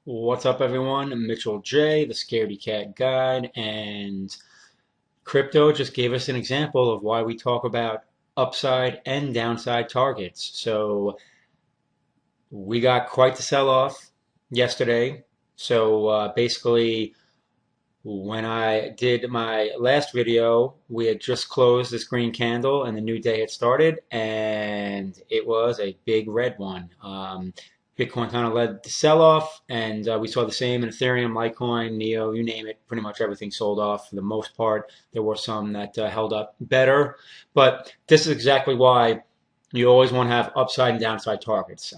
What's up, everyone? I'm Mitchell J, the Scaredy Cat Guide, and crypto just gave us an example of why we talk about upside and downside targets. So we got quite the sell-off yesterday. So basically, when I did my last video, we had just closed this green candle and the new day had started, and it was a big red one. Bitcoin kind of led the sell off, and we saw the same in Ethereum, Litecoin, Neo, you name it. Pretty much everything sold off for the most part. There were some that held up better, but this is exactly why you always want to have upside and downside targets.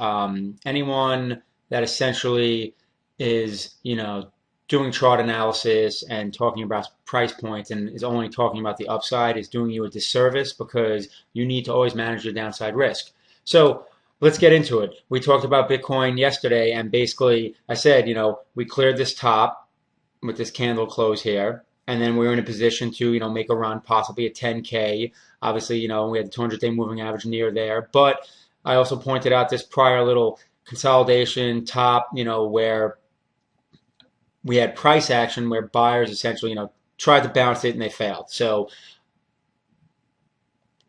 Anyone that essentially is, doing chart analysis and talking about price points and is only talking about the upside is doing you a disservice because you need to always manage your downside risk. So let's get into it. We talked about Bitcoin yesterday, and basically I said, we cleared this top with this candle close here. And then we were in a position to, make a run, possibly a 10K. Obviously, we had the 200-day moving average near there. But I also pointed out this prior little consolidation top, where we had price action where buyers essentially, tried to bounce it and they failed. So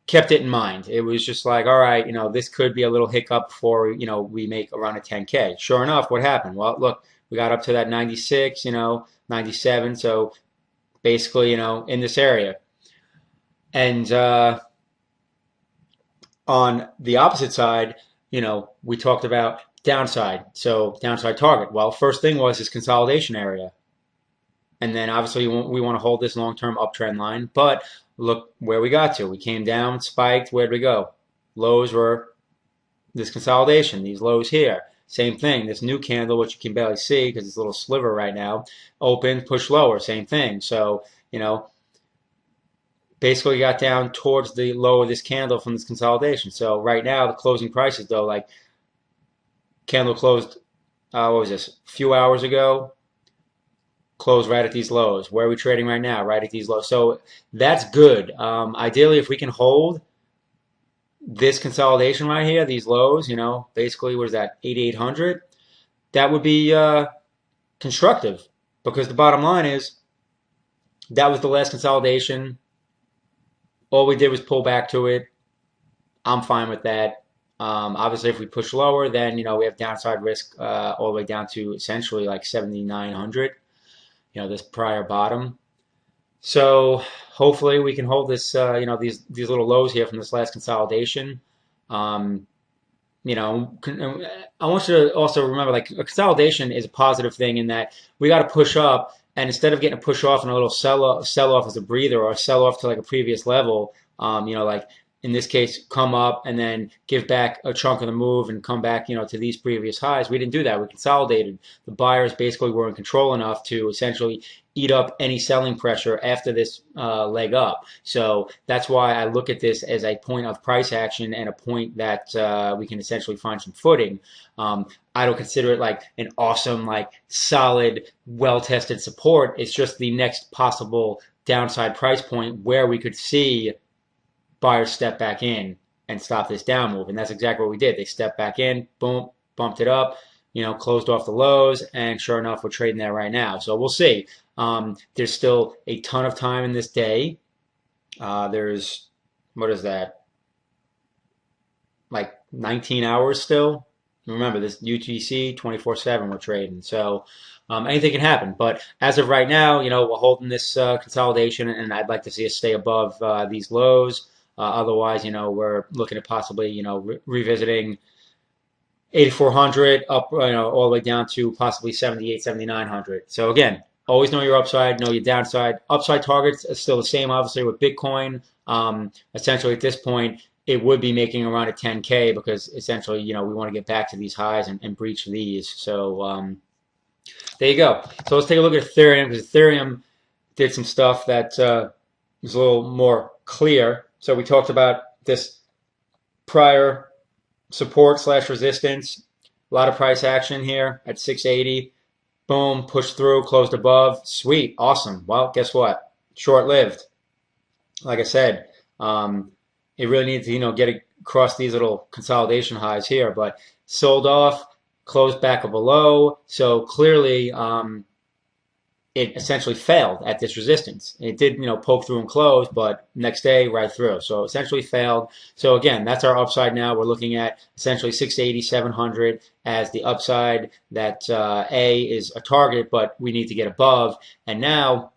kept it in mind. It was just like, all right, this could be a little hiccup before, we make around a 10K. Sure enough, what happened? Well, look, we got up to that 96, 97. So basically, in this area. And on the opposite side, we talked about downside. So downside target. Well, first thing was this consolidation area. And then obviously we want to hold this long-term uptrend line. But look where we got to. We came down, spiked. Where'd we go? Lows were this consolidation, these lows here. Same thing, this new candle, which you can barely see because it's a little sliver right now, open, push lower, same thing. So, basically got down towards the low of this candle from this consolidation. So right now, the closing prices, though, like candle closed, what was this, a few hours ago, closed right at these lows. Where are we trading right now? Right at these lows. So that's good. Ideally, if we can hold this consolidation right here, these lows, basically, what is that, 8,800? That would be constructive because the bottom line is that was the last consolidation. All we did was pull back to it. I'm fine with that. Obviously, if we push lower, then we have downside risk all the way down to essentially like 7,900. This prior bottom. So hopefully we can hold this. These little lows here from this last consolidation. Um, I want you to also remember, like, a consolidation is a positive thing in that we got to push up, and instead of getting a push off and a little sell off as a breather or a sell off to like a previous level, like in this case, come up and then give back a chunk of the move and come back, to these previous highs. We didn't do that. We consolidated. The buyers basically were in control enough to essentially eat up any selling pressure after this leg up. So that's why I look at this as a point of price action and a point that we can essentially find some footing. I don't consider it like an awesome, like solid, well-tested support. It's just the next possible downside price point where we could see buyers step back in and stop this down move. And that's exactly what we did. They stepped back in, boom, bumped it up, closed off the lows, and sure enough, we're trading there right now. So we'll see. There's still a ton of time in this day. There's, what is that? Like 19 hours still. Remember, this UTC 24/7 we're trading. So anything can happen. But as of right now, we're holding this consolidation, and I'd like to see us stay above these lows. Otherwise, we're looking at possibly, revisiting 8,400 up, all the way down to possibly 78, 7,900. So again, always know your upside, know your downside. Upside targets are still the same, obviously, with Bitcoin. Essentially, at this point, it would be making around a 10K because essentially, we want to get back to these highs and breach these. So there you go. So let's take a look at Ethereum because Ethereum did some stuff that was a little more clear. So we talked about this prior support slash resistance. A lot of price action here at 680. Boom, pushed through, closed above. Sweet, awesome. Well, guess what? Short-lived. Like I said, it really needs to, get across these little consolidation highs here, but sold off, closed back below. So clearly, it essentially failed at this resistance. It did, poke through and close, but next day right through. So essentially failed. So again, that's our upside now. We're looking at essentially 680, 700 as the upside. That A is a target, but we need to get above. And now,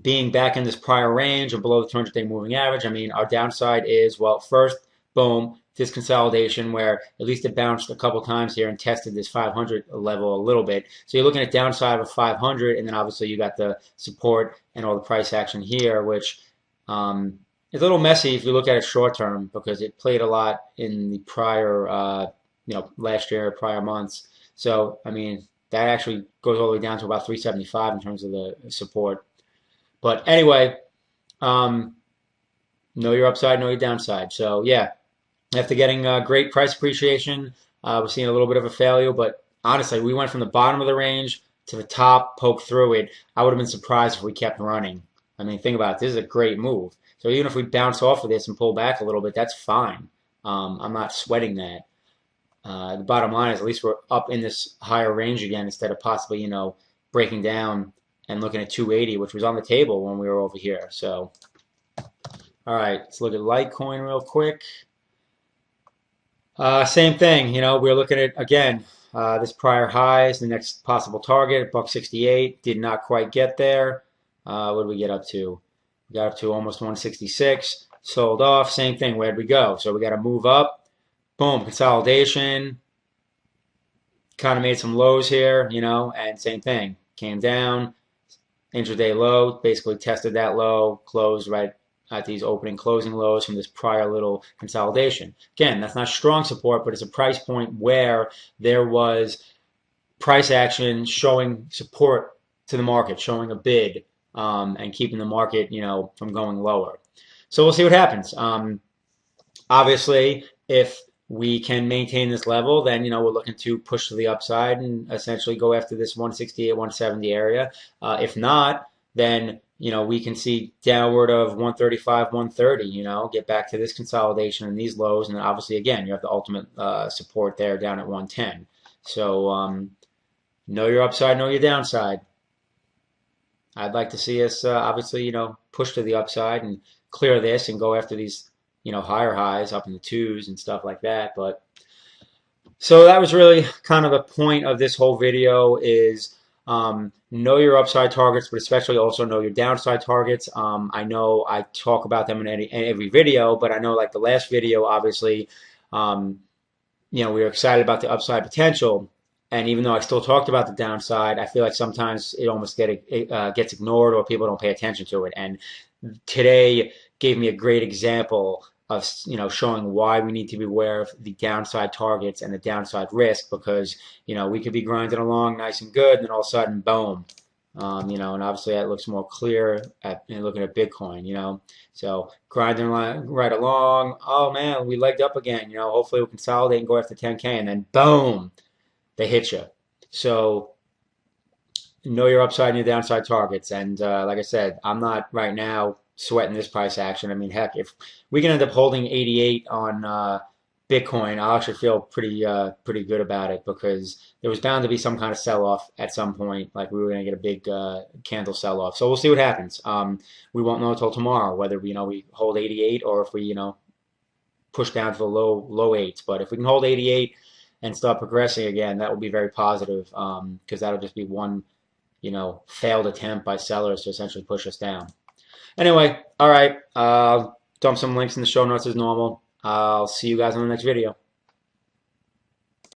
being back in this prior range and below the 200-day moving average, I mean, our downside is, well, first, boom, this consolidation where at least it bounced a couple times here and tested this 500 level a little bit. So you're looking at downside of 500, and then obviously you got the support and all the price action here, which is a little messy if you look at it short term because it played a lot in the prior, last year, prior months. So, I mean, that actually goes all the way down to about 375 in terms of the support. But anyway, know your upside, know your downside. So yeah, after getting great price appreciation, we're seeing a little bit of a failure. But honestly, we went from the bottom of the range to the top, poked through it. I would have been surprised if we kept running. I mean, think about it. This is a great move. So even if we bounce off of this and pull back a little bit, that's fine. I'm not sweating that. The bottom line is at least we're up in this higher range again instead of possibly, breaking down and looking at 280, which was on the table when we were over here. So, all right, let's look at Litecoin real quick. Same thing, we're looking at, again, this prior highs, the next possible target, $1.68, did not quite get there. What did we get up to? We got up to almost 166, sold off, same thing, where'd we go? So we got to move up, boom, consolidation, kind of made some lows here, and same thing, came down, intraday low, basically tested that low, closed right at these opening closing lows from this prior little consolidation. Again, that's not strong support, but it's a price point where there was price action showing support to the market, showing a bid, and keeping the market, from going lower. So we'll see what happens. Obviously, if we can maintain this level, then we're looking to push to the upside and essentially go after this 168, 170 area. If not, then we can see downward of 135, 130. Get back to this consolidation and these lows, and then obviously again you have the ultimate support there down at 110. So know your upside, know your downside. I'd like to see us obviously push to the upside and clear this and go after these higher highs up in the twos and stuff like that. But so that was really kind of the point of this whole video is know your upside targets, but especially also know your downside targets. I know I talk about them in every video, but I know like the last video, obviously, we were excited about the upside potential. And even though I still talked about the downside, I feel like sometimes it almost gets ignored or people don't pay attention to it. And today gave me a great example of showing why we need to be aware of the downside targets and the downside risk because we could be grinding along nice and good and then all of a sudden boom, and obviously that looks more clear looking at Bitcoin, so grinding right along, oh man, we legged up again, hopefully we'll consolidate and go after 10K and then boom, they hit you. So know your upside and your downside targets, and like I said, I'm not right now sweating this price action. I mean, heck, if we can end up holding 88 on Bitcoin, I'll actually feel pretty good about it because there was bound to be some kind of sell-off at some point. Like we were going to get a big candle sell-off. So we'll see what happens. We won't know until tomorrow whether we hold 88 or if we push down to the low eights. But if we can hold 88 and start progressing again, that will be very positive because that'll just be one failed attempt by sellers to essentially push us down. Anyway, all right. Dump some links in the show notes as normal. I'll see you guys on the next video.